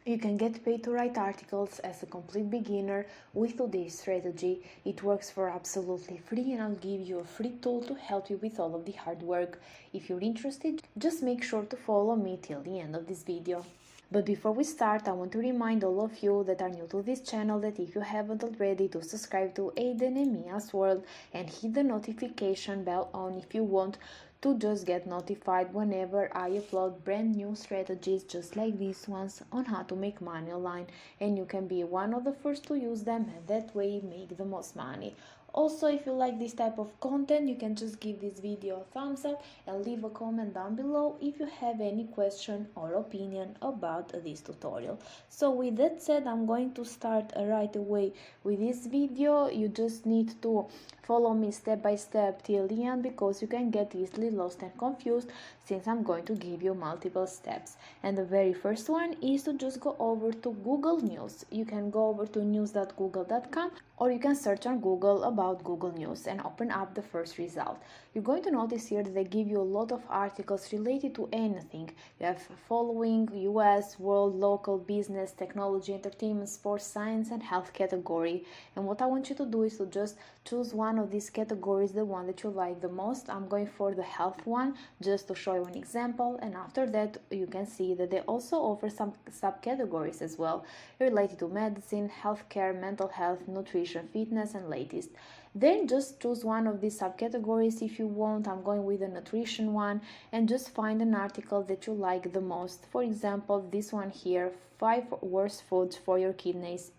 You can get paid to write articles as a complete beginner with today's strategy. It works for absolutely free, and I'll give you a free tool to help you with all of the hard work. If you're interested, just make sure to follow me till the end of this video. But before we start, I want to remind all of you that are new to this channel that if you haven't already, to subscribe to Aiden and Mia's World and hit the notification bell on if you want to just get notified whenever I upload brand new strategies just like these ones on how to make money online, and you can be one of the first to use them and that way make the most money. Also, if you like this type of content, you can just give this video a thumbs up and leave a comment down below if you have any question or opinion about this tutorial. So with that said, I'm going to start right away with this video. You just need to follow me step by step till the end because you can get easily lost and confused since I'm going to give you multiple steps. And the very first one is to just go over to Google News. You can go over to news.google.com or you can search on Google about Google News and open up the first result. You're going to notice here that they give you a lot of articles related to anything. You have following, US, world, local, business, technology, entertainment, sports, science, and health category. And what I want you to do is to just choose one of these categories, the one that you like the most. I'm going for the health one just to show you an example, and after that you can see that they also offer some subcategories as well related to medicine, healthcare, mental health, nutrition, fitness, and latest. Then just choose one of these subcategories if you want. I'm going with the nutrition one, and just find an article that you like the most. For example, this one here, 5 worst foods for your kidneys.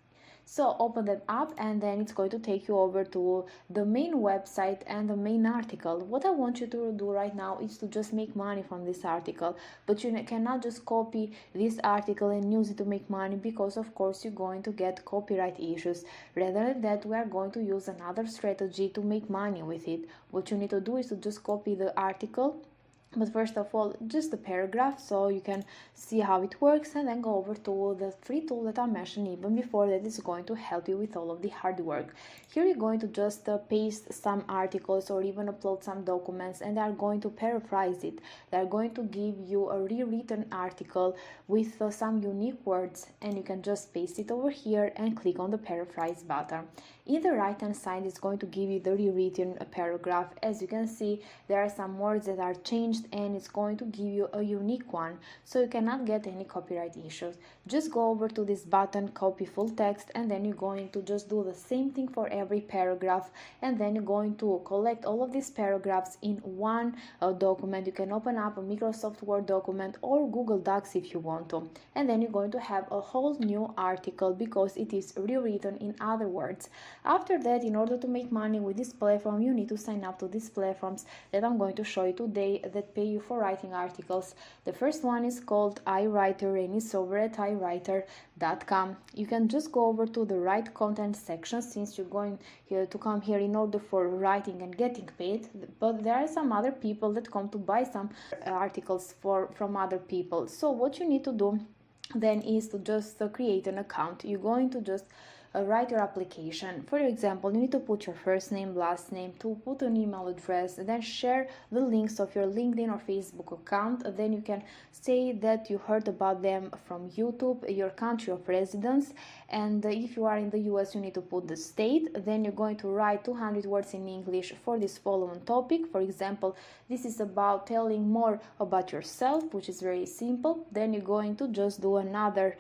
So open them up and then it's going to take you over to the main website and the main article. What I want you to do right now is to just make money from this article, but you cannot just copy this article and use it to make money because of course you're going to get copyright issues. Rather than that, we are going to use another strategy to make money with it. What you need to do is to just copy the article, but first of all just the paragraph so you can see how it works, and then go over to the free tool that I mentioned even before that is going to help you with all of the hard work. Here you're going to just paste some articles or even upload some documents, and they are going to paraphrase it. They are going to give you a rewritten article with some unique words, and you can just paste it over here and click on the paraphrase button. In the right hand side is going to give you the rewritten paragraph. As you can see, there are some words that are changed and it's going to give you a unique one, so you cannot get any copyright issues. Just go over to this button, copy full text, and then you're going to just do the same thing for every paragraph, and then you're going to collect all of these paragraphs in one document. You can open up a Microsoft Word document or Google Docs if you want to, and then you're going to have a whole new article because it is rewritten in other words. After that, in order to make money with this platform, you need to sign up to these platforms that I'm going to show you today that pay you for writing articles. The first one is called iWriter and it's over at iWriter.com. You can just go over to the write content section since you're going here to come here in order for writing and getting paid, but there are some other people that come to buy some articles from other people. So what you need to do then is to just create an account. You're going to just write your application. For example, you need to put your first name, last name, to put an email address, and then share the links of your LinkedIn or Facebook account. Then you can say that you heard about them from YouTube, your country of residence, and if you are in the US, you need to put the state. Then you're going to write 200 words in English for this following topic. For example, this is about telling more about yourself, which is very simple. Then you're going to just do another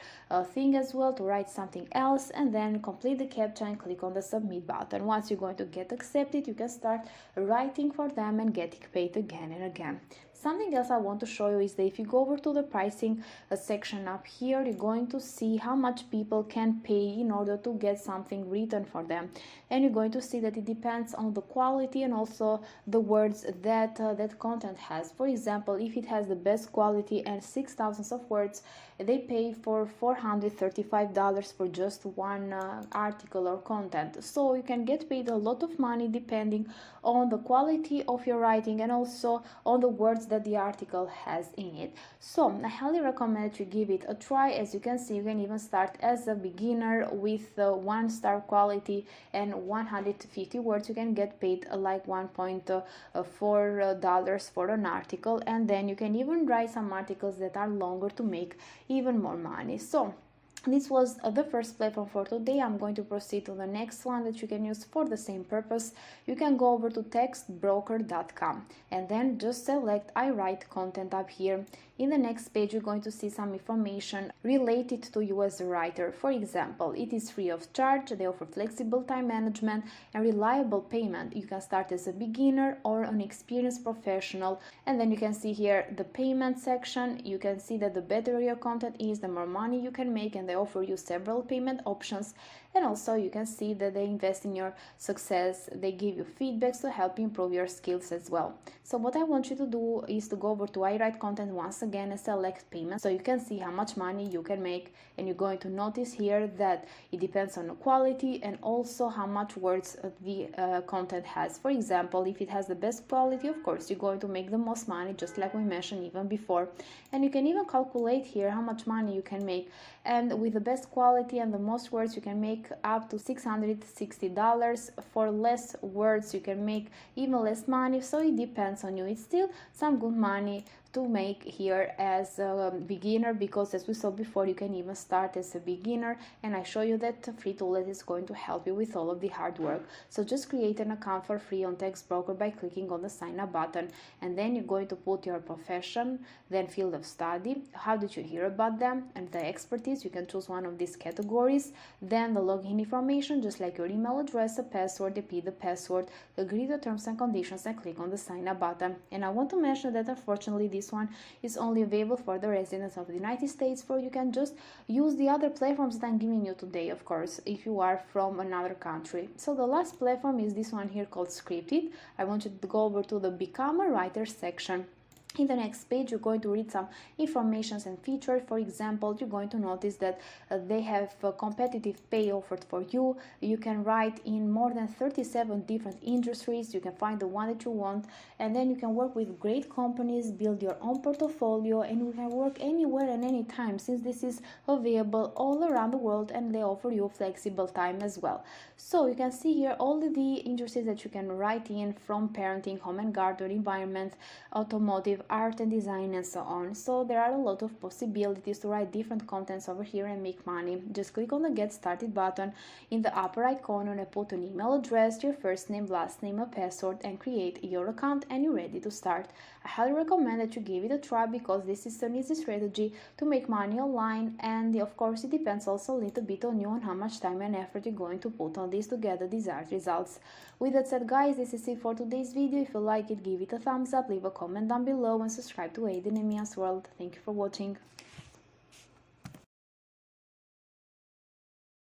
thing as well to write something else, and then complete the captcha and click on the submit button. Once you're going to get accepted, you can start writing for them and getting paid again and again. Something else I want to show you is that if you go over to the pricing section up here, you're going to see how much people can pay in order to get something written for them. And you're going to see that it depends on the quality and also the words that that content has. For example, if it has the best quality and 6,000 of words, they pay for $435 for just one article or content. So you can get paid a lot of money depending on the quality of your writing and also on the words that the article has in it. So I highly recommend that you give it a try. As you can see, you can even start as a beginner with 1-star quality and 150 words. You can get paid like $1.4 for an article, and then you can even write some articles that are longer to make even more money. So This was the first platform for today. I'm going to proceed to the next one that you can use for the same purpose. You can go over to textbroker.com and then just select I write content up here. In the next page, you're going to see some information related to you as a writer. For example, it is free of charge, they offer flexible time management and reliable payment. You can start as a beginner or an experienced professional. And then you can see here the payment section. You can see that the better your content is, the more money you can make, and they offer you several payment options. And also you can see that they invest in your success. They give you feedbacks to help you improve your skills as well. So what I want you to do is to go over to I write content once again and select payment, so you can see how much money you can make. And you're going to notice here that it depends on the quality and also how much words the content has. For example, if it has the best quality, of course you're going to make the most money, just like we mentioned even before. And you can even calculate here how much money you can make. And with the best quality and the most words, you can make up to $660. For less words, you can make even less money. So it depends on you. It's still some good money to make here as a beginner, because as we saw before, you can even start as a beginner, and I show you that free tool that is going to help you with all of the hard work. So just create an account for free on TextBroker by clicking on the sign up button, and then you're going to put your profession, then field of study, how did you hear about them, and the expertise. You can choose one of these categories, then the login information, just like your email address, a password, repeat the password, agree to terms and conditions, and click on the sign up button. And I want to mention that unfortunately this one is only available for the residents of the United States, for you can just use the other platforms that I'm giving you today, of course, if you are from another country. So the last platform is this one here called Scripted. I want you to go over to the Become a Writer section. In the next page, you're going to read some informations and features. For example, you're going to notice that they have competitive pay offered for you. You can write in more than 37 different industries. You can find the one that you want, and then you can work with great companies, build your own portfolio, and you can work anywhere and anytime, since this is available all around the world, and they offer you flexible time as well. So you can see here all of the industries that you can write in, from parenting, home and garden, environment, automotive, art and design, and so on. So there are a lot of possibilities to write different contents over here and make money. Just click on the get started button in the upper right corner and put an email address, your first name, last name, a password, and create your account, and you're ready to start. I highly recommend that you give it a try, because this is an easy strategy to make money online, and of course it depends also a little bit on you and how much time and effort you're going to put on this to get the desired results. With that said, guys, this is it for today's video. If you like it, give it a thumbs up, leave a comment down below, and subscribe to Aiden and Mia's World. Thank you for watching.